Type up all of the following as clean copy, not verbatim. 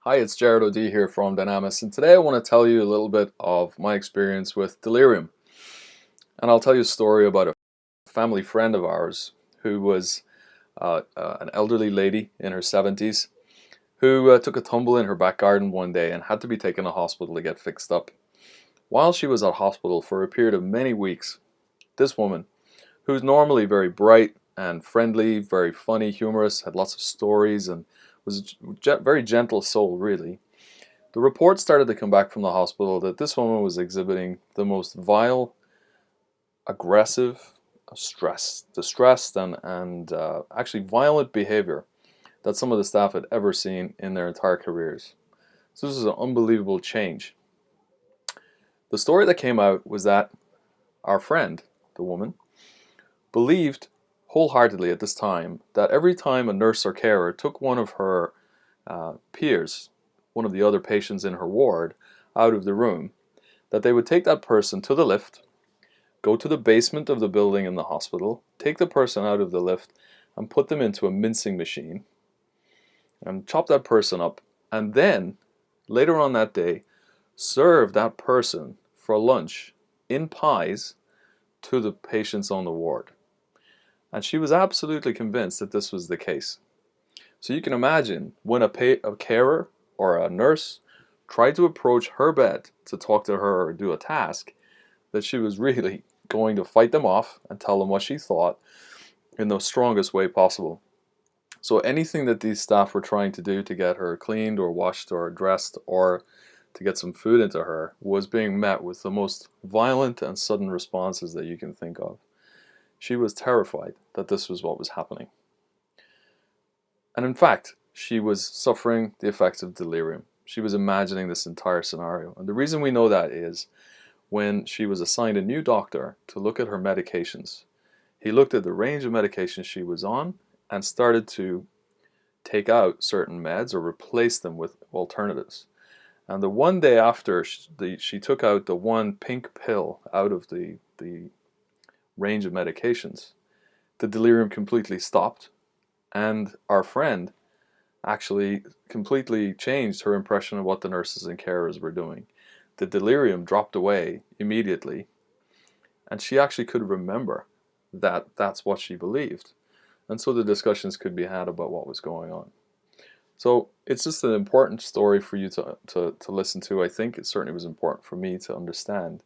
Hi, it's Jared O'D here from Dynamis, and today I want to tell you a little bit of my experience with delirium. And I'll tell you a story about a family friend of ours who was an elderly lady in her 70s who took a tumble in her back garden one day and had to be taken to hospital to get fixed up. While she was at hospital for a period of many weeks, this woman, who's normally very bright and friendly, very funny, humorous, had lots of stories, and was a very gentle soul, really. The reports started to come back from the hospital that this woman was exhibiting the most vile, aggressive, distressed, and actually violent behavior that some of the staff had ever seen in their entire careers. So this was an unbelievable change. The story that came out was that our friend, the woman, believed wholeheartedly at this time that every time a nurse or carer took one of her peers, one of the other patients in her ward, out of the room, that they would take that person to the lift, go to the basement of the building in the hospital, take the person out of the lift and put them into a mincing machine and chop that person up, and then later on that day serve that person for lunch in pies to the patients on the ward. And she was absolutely convinced that this was the case. So you can imagine when a carer or a nurse tried to approach her bed to talk to her or do a task, that she was really going to fight them off and tell them what she thought in the strongest way possible. So anything that these staff were trying to do to get her cleaned or washed or dressed or to get some food into her was being met with the most violent and sudden responses that you can think of. She was terrified that this was what was happening. And in fact, she was suffering the effects of delirium. She was imagining this entire scenario. And the reason we know that is when she was assigned a new doctor to look at her medications, he looked at the range of medications she was on and started to take out certain meds or replace them with alternatives. And the one day after she took out the one pink pill out of the range of medications, the delirium completely stopped, and our friend actually completely changed her impression of what the nurses and carers were doing. The delirium dropped away immediately, and she actually could remember that that's what she believed. And so the discussions could be had about what was going on. So it's just an important story for you to listen to. I think it certainly was important for me to understand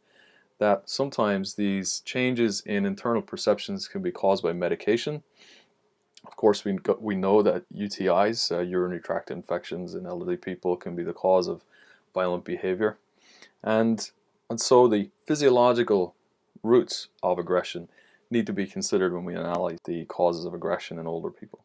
that sometimes these changes in internal perceptions can be caused by medication. Of course, we know that UTIs, urinary tract infections in elderly people, can be the cause of violent behavior. And so the physiological roots of aggression need to be considered when we analyze the causes of aggression in older people.